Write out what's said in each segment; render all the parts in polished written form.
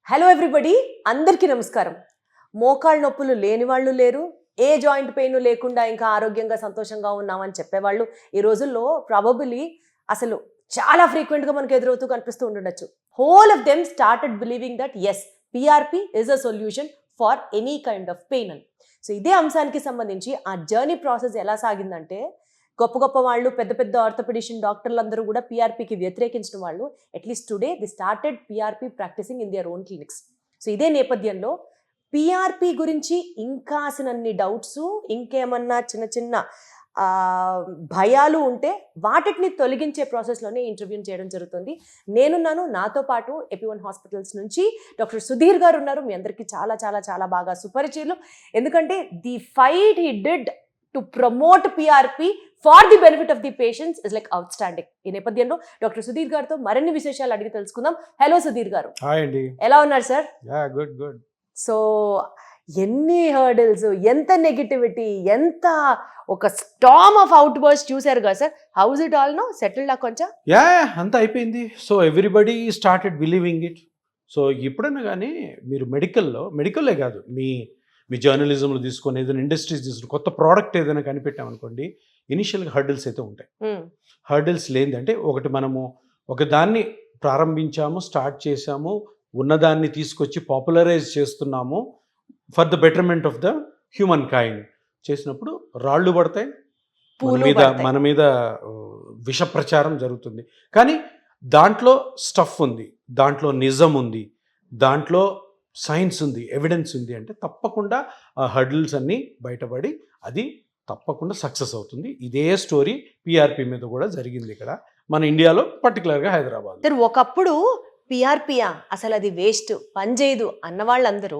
Hello everybody, అందరికీ నమస్కారం. మోకాళ్ళ నొప్పులు లేని వాళ్ళు లేరు, ఏ జాయింట్ పెయిన్ లేకుండా ఇంకా ఆరోగ్యంగా సంతోషంగా ఉన్నామని చెప్పేవాళ్ళు ఈ రోజుల్లో ప్రాబబులీ అసలు చాలా ఫ్రీక్వెంట్గా మనకు ఎదురవుతూ కనిపిస్తూ ఉండొచ్చు. Whole of them started believing that yes, PRP is a solution for any kind of pain అని. సో ఇదే అంశానికి సంబంధించి ఆ జర్నీ ప్రాసెస్ ఎలా సాగిందంటే, గొప్ప గొప్ప వాళ్ళు, పెద్ద పెద్ద ఆర్థోపెడిషన్ డాక్టర్లు అందరూ కూడా పిఆర్పికి వ్యతిరేకించిన వాళ్ళు at least today they started PRP practising in their own clinics. So ఇదే నేపథ్యంలో పిఆర్పి గురించి ఇంకాసినన్ని డౌట్స్, ఇంకేమన్నా చిన్న చిన్న భయాలు ఉంటే వాటిని తొలగించే ప్రాసెస్లోనే ఇంటర్వ్యూ చేయడం జరుగుతుంది. నేనున్నాను, నాతో పాటు ఎపివన్ హాస్పిటల్స్ నుంచి డాక్టర్ సుధీర్ గారు ఉన్నారు. మీ అందరికీ చాలా చాలా చాలా బాగా సుపరిచయులు. ఎందుకంటే the fight he did to promote PRP for the benefit of the patients is like outstanding. ఈ నేపథ్యంలో డాక్టర్ సుధీర్ గారితో మరిన్ని విశేషాలు అడిగి తెలుసుకుందాం. హలో సుధీర్ గారు. హాయ్ అండి. ఎలా ఉన్నారు సార్? Good good. సో ఎన్ని హర్డిల్స్, ఎంత నెగిటివిటీ, ఎంత ఒక స్టార్మ్ ఆఫ్ అవుట్ బర్స్ట్ చూసారు కదా sir. How's it all no settled కొంచెం? అంతా అయిపోయింది. So everybody started believing it. So ఎప్పుడైనా కానీ మీరు మెడికల్లే కాదు, మీ జర్నలిజంలో తీసుకొని ఏదైనా ఇండస్ట్రీస్ తీసుకుని కొత్త ప్రోడక్ట్ ఏదైనా కనిపెట్టామనుకోండి, ఇనిషియల్గా హర్డిల్స్ అయితే ఉంటాయి. హర్డిల్స్ లేనిది అంటే ఒకటి, మనము ఒక దాన్ని ప్రారంభించాము, స్టార్ట్ చేసాము, ఉన్నదాన్ని తీసుకొచ్చి పాపులరైజ్ చేస్తున్నాము for the betterment of the human kind చేసినప్పుడు రాళ్ళు పడతాయి, మన మీద విష ప్రచారం జరుగుతుంది. కానీ దాంట్లో స్టఫ్ ఉంది, దాంట్లో నిజం ఉంది, దాంట్లో సైన్స్ ఉంది, ఎవిడెన్స్ ఉంది అంటే తప్పకుండా ఆ హర్డిల్స్ అన్నీ బయటపడి అది తప్పకుండా సక్సెస్ అవుతుంది. ఇదే స్టోరీ పిఆర్పి మీద కూడా జరిగింది ఇక్కడ మన ఇండియాలో, పర్టికులర్గా హైదరాబాద్. ఒకప్పుడు పిఆర్పియా అసలు అది వేస్ట్, పనిచేయదు అన్న వాళ్ళందరూ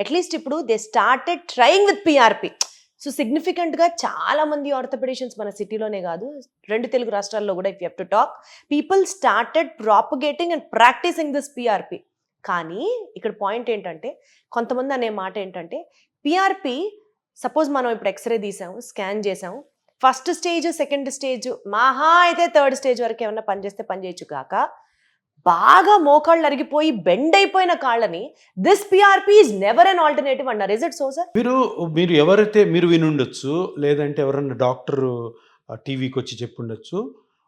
అట్లీస్ట్ ఇప్పుడు they started trying with PRP. So సిగ్నిఫికెంట్గా చాలా మంది ఆర్థోపెడిషన్స్ మన సిటీలోనే కాదు, 2 తెలుగు రాష్ట్రాల్లో కూడా, if you have to talk, people started propagating and practising this PRP. కానీ ఇక్కడ పాయింట్ ఏంటంటే, కొంతమంది అనే మాట ఏంటంటే, పిఆర్పి సపోజ్ మనం ఇప్పుడు ఎక్స్రే తీసాము, స్కాన్ చేసాము, ఫస్ట్ స్టేజ్, సెకండ్ స్టేజ్, మహా అయితే థర్డ్ స్టేజ్ వరకు ఏమన్నా పనిచేస్తే పనిచేయచ్చు కాక, బాగా మోకాళ్ళు అరిగిపోయి బెండ్ అయిపోయిన కాళ్ళని this PRP is never an alternative అన్నారు. Is it so sir? మీరు ఎవరైతే మీరు వినుండొచ్చు, లేదంటే ఎవరన్నా డాక్టర్ టీవీకి వచ్చి చెప్పుండొచ్చు.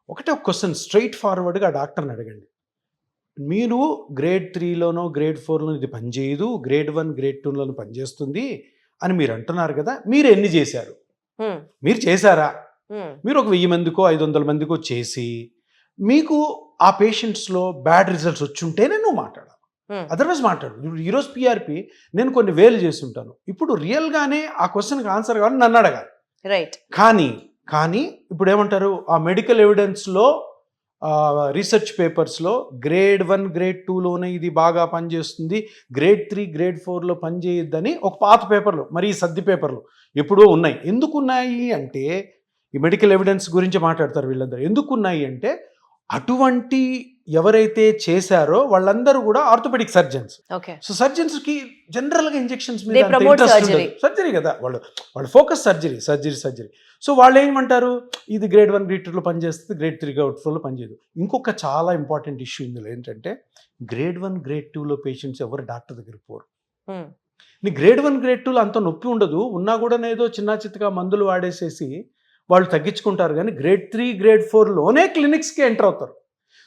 ఒక క్వశ్చన్ స్ట్రైట్ ఫార్వర్డ్గా ఆ డాక్టర్ని అడగండి. మీరు గ్రేడ్ 3లోనో గ్రేడ్ 4లోనో ఇది పనిచేయదు, గ్రేడ్ 1 గ్రేడ్ 2లోనో పనిచేస్తుంది అని మీరు అంటున్నారు కదా, మీరు ఎన్ని చేశారు? మీరు చేశారా? మీరు ఒక 1000 మందికో 500 మందికో చేసి మీకు ఆ పేషెంట్స్లో బ్యాడ్ రిజల్ట్స్ వచ్చుంటేనే నువ్వు మాట్లాడాలి, అదర్వైజ్ మాట్లాడు. ఇప్పుడు ఈరోజు పిఆర్పి నేను కొన్ని వేలు చేసి ఉంటాను, ఇప్పుడు రియల్గానే ఆ క్వశ్చన్కి ఆన్సర్ కావాలి నన్ను అడగాలి. రైట్. కానీ ఇప్పుడు ఏమంటారు, ఆ మెడికల్ ఎవిడెన్స్లో రీసెర్చ్ పేపర్స్లో గ్రేడ్ 1 గ్రేడ్ 2లోనే ఇది బాగా పనిచేస్తుంది, గ్రేడ్ 3 గ్రేడ్ 4లో పనిచేయొద్దని ఒక పాత పేపర్లు, మరి ఈ సర్ది పేపర్లు ఎప్పుడో ఉన్నాయి. ఎందుకున్నాయి అంటే, ఈ మెడికల్ ఎవిడెన్స్ గురించి మాట్లాడతారు వీళ్ళందరూ. ఎందుకున్నాయి అంటే, అటువంటి ఎవరైతే చేశారో వాళ్ళందరూ కూడా ఆర్థోపెడిక్ సర్జన్స్. సో సర్జన్స్కి జనరల్గా ఇంజెక్షన్స్ మీద సర్జరీ కదా, వాళ్ళు ఫోకస్ సర్జరీ. సో వాళ్ళు ఏమంటారు, ఇది గ్రేడ్ 1 గ్రేడ్ 2లో పనిచేస్తుంది, గ్రేడ్ 3 గ్రేడ్ 4లో పనిచేయదు. ఇంకొక చాలా ఇంపార్టెంట్ ఇష్యూ ఇందులో ఏంటంటే, గ్రేడ్ 1 గ్రేడ్ 2లో పేషెంట్స్ ఎవరు డాక్టర్ దగ్గర పోరు. నీ గ్రేడ్ 1 గ్రేడ్ 2లో అంత నొప్పి ఉండదు, ఉన్నా కూడా ఏదో చిన్న చిత్తగా మందులు వాడేసేసి వాళ్ళు తగ్గించుకుంటారు. కానీ గ్రేడ్ 3 గ్రేడ్ 4లోనే క్లినిక్స్కి ఎంటర్ అవుతారు.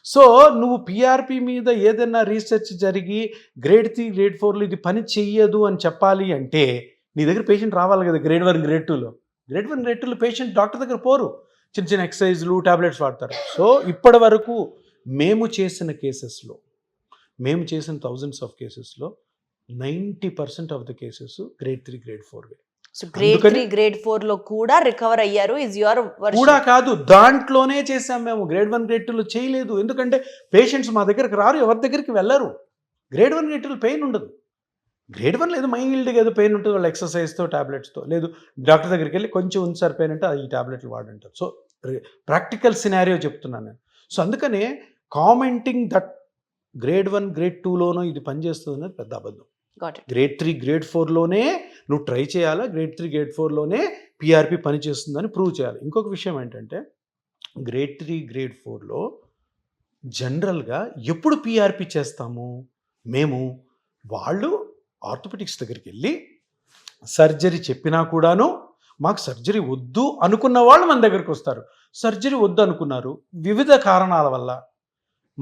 సో నువ్వు పిఆర్పి మీద ఏదైనా రీసెర్చ్ జరిగి గ్రేడ్ 3 గ్రేడ్ 4లో ఇది పని చెయ్యదు అని చెప్పాలి అంటే నీ దగ్గర పేషెంట్ రావాలి కదా. గ్రేడ్ 1 గ్రేడ్ 2లో పేషెంట్ డాక్టర్ దగ్గర పోరు, చిన్న చిన్న ఎక్సర్సైజ్లు టాబ్లెట్స్ వాడతారు. సో ఇప్పటి వరకు మేము చేసిన థౌజండ్స్ ఆఫ్ కేసెస్లో 90% of the cases grade 3 grade 4 so grade 3 grade 4లో కూడా రికవర్ అయ్యారు. ఇస్ యువర్ కూడా కాదు, దాంట్లోనే చేసాం మేము. గ్రేడ్ 1 గ్రేడ్ 2లో చేయలేదు. ఎందుకంటే పేషెంట్స్ మా దగ్గరికి రారు, ఎవరి దగ్గరికి వెళ్ళరు. గ్రేడ్ 1 గ్రేడ్ 2లో పెయిన్ ఉండదు. గ్రేడ్ 1 లేదు, మైల్డ్గా ఏదో పెయిన్ ఉంటుంది, వాళ్ళు ఎక్సర్సైజ్తో టాబ్లెట్స్తో, లేదు డాక్టర్ దగ్గరికి వెళ్ళి కొంచెం ఉంచారు పెయిన్ అంటే ఈ టాబ్లెట్లు వాడంటారు. సో ప్రాక్టికల్ సినారియో చెప్తున్నాను నేను. సో అందుకనే కామెంటింగ్ దట్ గ్రేడ్ 1 గ్రేడ్ 2లోనో ఇది పనిచేస్తుంది అనేది పెద్ద అబద్ధం. గ్రేడ్ 3 గ్రేడ్ 4లోనే నువ్వు ట్రై చేయాలా, గ్రేడ్ 3 గ్రేడ్ 4లోనే పిఆర్పి పనిచేస్తుందని ప్రూవ్ చేయాలి. ఇంకొక విషయం ఏంటంటే, గ్రేడ్ 3 గ్రేడ్ 4లో జనరల్గా ఎప్పుడు పిఆర్పి చేస్తాము, మేము వాళ్ళు ఆర్థోపెటిక్స్ దగ్గరికి వెళ్ళి సర్జరీ చెప్పినా కూడాను మాకు సర్జరీ వద్దు అనుకున్న వాళ్ళు మన దగ్గరికి వస్తారు. సర్జరీ వద్దు అనుకున్నారు వివిధ కారణాల వల్ల.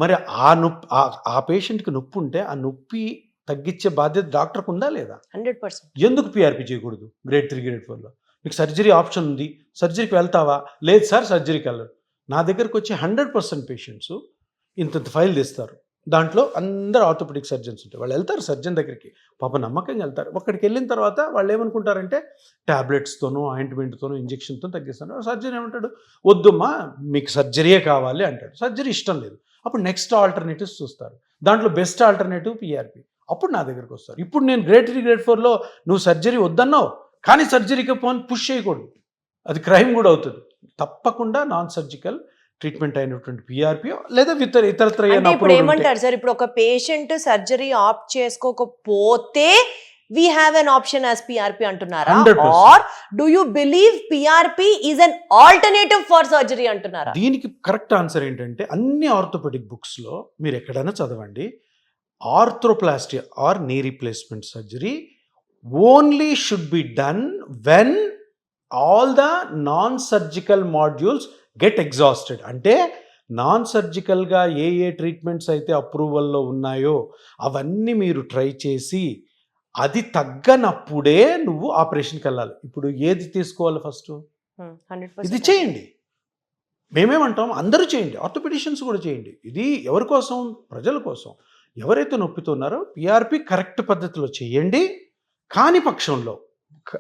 మరి ఆ నొప్పి ఆ పేషెంట్కి నొప్పి ఉంటే ఆ నొప్పి తగ్గించే బాధ్యత డాక్టర్కి ఉందా లేదా? 100%. ఎందుకు పిఆర్పి చేయకూడదు? గ్రేడ్ 3 గ్రేడ్ 4లో నీకు సర్జరీ ఆప్షన్ ఉంది, సర్జరీకి వెళ్తావా? లేదు సార్ సర్జరీకి వెళ్ళరు. నా దగ్గరకు వచ్చి 100% పేషెంట్స్ ఇంత ఫైల్ తీస్తారు. దాంట్లో అందరు ఆర్థోపెడిక్ సర్జన్స్ ఉంటారు. వాళ్ళు వెళ్తారు సర్జన్ దగ్గరికి, పాప నమ్మకంగా వెళ్తారు. అక్కడికి వెళ్ళిన తర్వాత వాళ్ళు ఏమనుకుంటారంటే ట్యాబ్లెట్స్తోనో ఆయింట్మెంట్తోనో ఇంజెక్షన్తో తగ్గిస్తాను. సర్జన్ ఏమంటాడు, వద్దమ్మా మీకు సర్జరీయే కావాలి అంటాడు. సర్జరీ ఇష్టం లేదు. అప్పుడు నెక్స్ట్ ఆల్టర్నేటివ్స్ చూస్తారు. దాంట్లో బెస్ట్ ఆల్టర్నేటివ్ పిఆర్పి. అప్పుడు నా దగ్గరకు వస్తారు. ఇప్పుడు నేను గ్రేడ్ 3 గ్రేడ్ 4లో నువ్వు సర్జరీ వద్దన్నావు, కానీ సర్జరీకి పుష్ చేయకూడదు, అది క్రైమ్ కూడా అవుతుంది. తప్పకుండా నాన్ సర్జికల్ ట్రీట్మెంట్ అయినటువంటి పిఆర్పి లేదా ఇతరత్ర అంటే ఇప్పుడు ఏమంటారు సార్, ఇప్పుడు ఒక పేషెంట్ సర్జరీ ఆప్ట్ చేసుకోకపోతే we have an option as PRP అంటున్నారా? 100%. Or do you believe PRP is an alternative for surgery అంటున్నారా? దీనికి కరెక్ట్ ఆన్సర్ ఏంటంటే అన్ని ఆర్థోపెడిక్ బుక్స్లో మీరు ఎక్కడైనా చదవండి, arthroplasty or knee replacement surgery only should be done when all the non surgical modules get exhausted. అంటే నాన్ సర్జికల్గా ఏ ట్రీట్మెంట్స్ అయితే అప్రూవల్లో ఉన్నాయో అవన్నీ మీరు ట్రై చేసి అది తగ్గనప్పుడే నువ్వు ఆపరేషన్కి వెళ్ళాలి. ఇప్పుడు ఏది తీసుకోవాలి ఫస్ట్? 100%. ఇది చేయండి. మేమేమంటాం, అందరూ చేయండి, ఆర్థోపెడిషియన్స్ కూడా చేయండి. ఇది ఎవరి కోసం? ప్రజల కోసం. ఎవరైతే నొప్పితున్నారో పిఆర్పి కరెక్ట్ పద్ధతిలో చేయండి. కాని పక్షంలో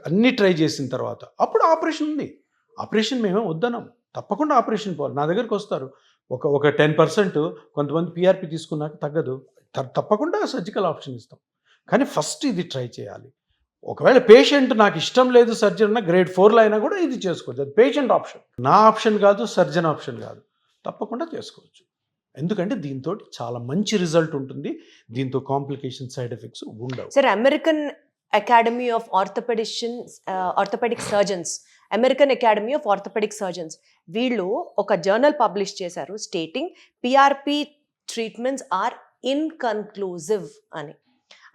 అన్ని ట్రై చేసిన తర్వాత అప్పుడు ఆపరేషన్ ఉంది. ఆపరేషన్ మేమే వద్దనం, తప్పకుండా ఆపరేషన్ పోవాలి. నా దగ్గరికి వస్తారు ఒక 10% కొంతమంది పిఆర్పి తీసుకున్నాక తగ్గదు, తప్పకుండా సర్జికల్ ఆప్షన్ ఇస్తాం. కానీ ఫస్ట్ ఇది ట్రై చేయాలి. ఒకవేళ పేషెంట్ నాకు ఇష్టం లేదు సర్జరీ అన్న గ్రేడ్ 4లో అయినా కూడా ఇది చేసుకోవచ్చు. అది పేషెంట్ ఆప్షన్, నా ఆప్షన్ కాదు, సర్జన్ ఆప్షన్ కాదు. తప్పకుండా చేసుకోవచ్చు. ఎందుకంటే దీంతో చాలా మంచి రిజల్ట్ ఉంటుంది. దీంతో కాంప్లికేషన్ సైడ్ ఎఫెక్ట్స్ ఉండవు. Sir, American academy of orthopaedic surgeons, American academy of orthopaedic surgeons వీళ్ళు ఒక జర్నల్ పబ్లిష్ చేశారు stating PRP treatments are inconclusive అని.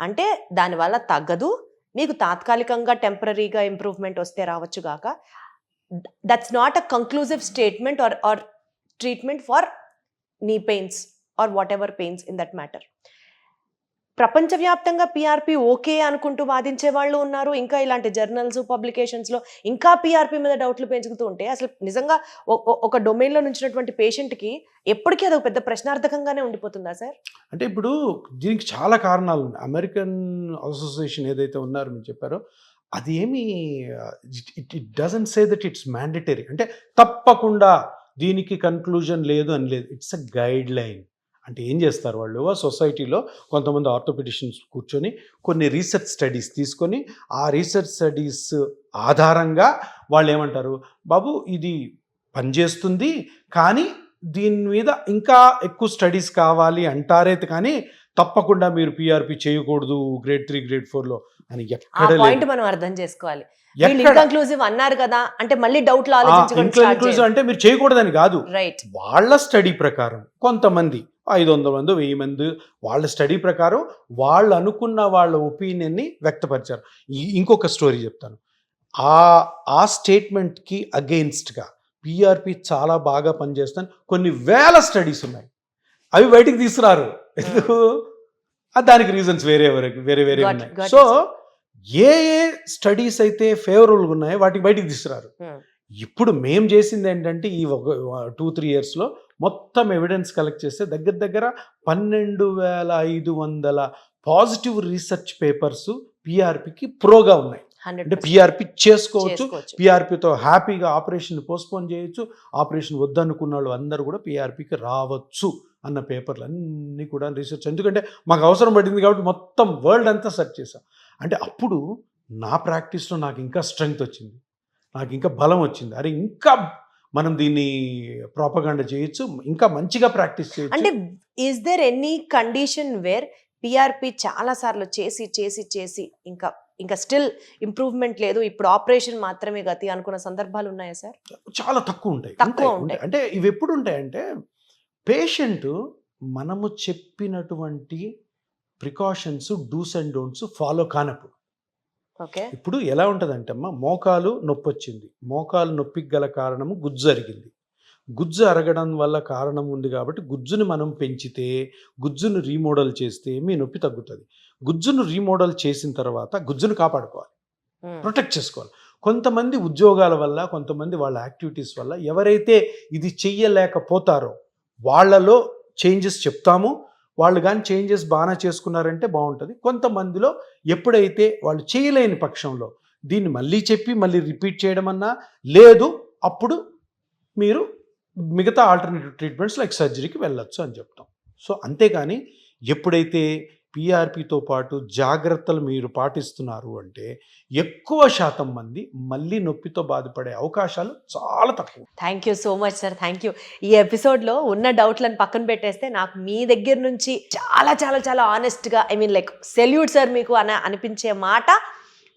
అంటే దానివల్ల తగ్గదు, మీకు తాత్కాలికంగా టెంపరీగా ఇంప్రూవ్మెంట్ వస్తే రావచ్చు గాక. That's not a conclusive statement or treatment for knee pains or whatever pains in that matter. ప్రపంచవ్యాప్తంగా పిఆర్పి ఓకే అనుకుంటూ వాదించే వాళ్ళు ఉన్నారు. ఇంకా ఇలాంటి జర్నల్స్ పబ్లికేషన్స్లో ఇంకా పిఆర్పి మీద డౌట్లు పెంచుతూ ఉంటే అసలు నిజంగా ఒక డొమైన్లో నుంచినటువంటి పేషెంట్కి ఎప్పటికీ అది ఒక పెద్ద ప్రశ్నార్థకంగానే ఉండిపోతుందా సార్? అంటే ఇప్పుడు దీనికి చాలా కారణాలు ఉన్నాయి. అమెరికన్ అసోసియేషన్ ఏదైతే ఉన్నారో మీరు చెప్పారో అది ఏమి it doesn't say that it's mandatory. అంటే తప్పకుండా దీనికి కన్క్లూజన్ లేదు అని లేదు. It's a guide line. అంటే ఏం చేస్తారు వాళ్ళు, ఆ సొసైటీలో కొంతమంది ఆర్థోపెడిషియన్స్ కూర్చొని కొన్ని రీసెర్చ్ స్టడీస్ తీసుకొని ఆ రీసెర్చ్ స్టడీస్ ఆధారంగా వాళ్ళు ఏమంటారు, బాబు ఇది పనిచేస్తుంది కానీ దీని మీద ఇంకా ఎక్కువ స్టడీస్ కావాలి అంటారే కానీ తప్పకుండా మీరు పిఆర్పి చేయకూడదు గ్రేడ్ 3 గ్రేడ్ 4లో అని ఎక్కడ పాయింట్ మనం అర్థం చేసుకోవాలి. ఇన్కన్క్లూజివ్ అన్నారు కదా అంటే మళ్ళీ డౌట్లు ఇన్కన్క్లూజివ్ అంటే మీరు చేయకూడదని కాదు, రైట్. వాళ్ళ స్టడీ ప్రకారం కొంతమంది 500 మంది 1000 మంది వాళ్ళ స్టడీ ప్రకారం వాళ్ళు అనుకున్న వాళ్ళ ఒపీనియన్ని వ్యక్తపరిచారు. ఇంకొక స్టోరీ చెప్తాను. ఆ స్టేట్మెంట్కి అగెయిన్స్ట్గా పిఆర్పి చాలా బాగా పనిచేస్తాను కొన్ని వేల స్టడీస్ ఉన్నాయి, అవి బయటికి తీసుకురారు. ఎందుకు? దానికి రీజన్స్ వేరే ఉన్నాయి. సో ఏ స్టడీస్ అయితే ఫేవరబుల్గా ఉన్నాయో వాటికి బయటికి తీసుకురారు. ఇప్పుడు మేము చేసింది ఏంటంటే ఈ 2-3 ఇయర్స్లో మొత్తం ఎవిడెన్స్ కలెక్ట్ చేస్తే దగ్గర 12,500 పాజిటివ్ రీసెర్చ్ పేపర్స్ పిఆర్పికి ప్రోగా ఉన్నాయి. అంటే పిఆర్పి చేసుకోవచ్చు, పిఆర్పితో హ్యాపీగా ఆపరేషన్ పోస్ట్పోన్ చేయొచ్చు, ఆపరేషన్ వద్దనుకున్న వాళ్ళు అందరూ కూడా పిఆర్పికి రావచ్చు అన్న పేపర్లు అన్నీ కూడా రీసెర్చ్. ఎందుకంటే మాకు అవసరం పడింది కాబట్టి మొత్తం వరల్డ్ అంతా సెర్చ్ చేసాం. అంటే అప్పుడు నా ప్రాక్టీస్లో నాకు ఇంకా స్ట్రెంగ్త్ వచ్చింది, నాకు ఇంకా బలం వచ్చింది. అరే ఇంకా మనం దీన్ని ప్రాపగాండా చేయొచ్చు, ఇంకా మంచిగా ప్రాక్టీస్ చేయొచ్చు. అంటే is there any condition where PRP చాలా సార్లు చేసి ఇంకా స్టిల్ ఇంప్రూవ్మెంట్ లేదు, ఇప్పుడు ఆపరేషన్ మాత్రమే గతి అనుకున్న సందర్భాలు ఉన్నాయా సార్? చాలా తక్కువ ఉంటాయి. అంటే ఇవి ఎప్పుడు ఉంటాయంటే పేషెంట్ మనము చెప్పినటువంటి precautions do's and don'ts follow కానప్పుడు. ఓకే. ఇప్పుడు ఎలా ఉంటుందంటే అమ్మ, మోకాలు నొప్పి వచ్చింది, మోకాలు నొప్పికి గల కారణము గుజ్జు అరిగింది, గుజ్జు అరగడం వల్ల కారణం ఉంది కాబట్టి గుజ్జుని మనం పెంచితే, గుజ్జును రీమోడల్ చేస్తే మీ నొప్పి తగ్గుతుంది. గుజ్జును రీమోడల్ చేసిన తర్వాత గుజ్జును కాపాడుకోవాలి, ప్రొటెక్ట్ చేసుకోవాలి. కొంతమంది ఉద్యోగాల వల్ల, కొంతమంది వాళ్ళ యాక్టివిటీస్ వల్ల ఎవరైతే ఇది చెయ్యలేకపోతారో వాళ్ళలో చేంజెస్ చెప్తాము. వాళ్ళు కానీ చేంజెస్ బాగా చేసుకున్నారంటే బాగుంటుంది. కొంతమందిలో ఎప్పుడైతే వాళ్ళు చేయలేని పక్షంలో దీన్ని మళ్ళీ చెప్పి మళ్ళీ రిపీట్ చేయడం అన్నా లేదు, అప్పుడు మీరు మిగతా ఆల్టర్నేటివ్ ట్రీట్మెంట్స్ లైక్ సర్జరీకి వెళ్ళొచ్చు అని చెప్తాం. సో అంతేకాని ఎప్పుడైతే పిఆర్పితో పాటు జాగ్రత్తలు మీరు పాటిస్తున్నారు అంటే ఎక్కువ శాతం మంది మళ్ళీ నొప్పితో బాధపడే అవకాశాలు చాలా తక్కువ. Thank you so much sir, thank you. ఈ ఎపిసోడ్లో ఉన్న డౌట్లను పక్కన పెట్టేస్తే నాకు మీ దగ్గర నుంచి చాలా చాలా చాలా ఆనెస్ట్గా, I mean like salute sir మీకు అనిపించే మాట,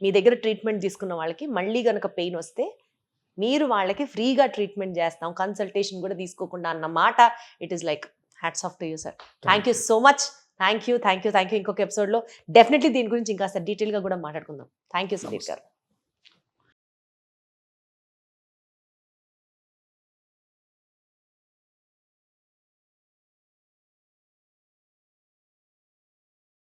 మీ దగ్గర ట్రీట్మెంట్ తీసుకున్న వాళ్ళకి మళ్ళీ కనుక పెయిన్ వస్తే మీరు వాళ్ళకి ఫ్రీగా ట్రీట్మెంట్ చేస్తాం, కన్సల్టేషన్ కూడా తీసుకోకుండా అన్న మాట, it is like hats off to you sir. Thank you so much. Thank you. ఇంకొక ఎపిసోడ్లో డెఫినెట్లీ దీని గురించి ఇంకా డీటెయిల్గా కూడా మాట్లాడుకుందాం. థ్యాంక్ యూ సుధీర్ గారు.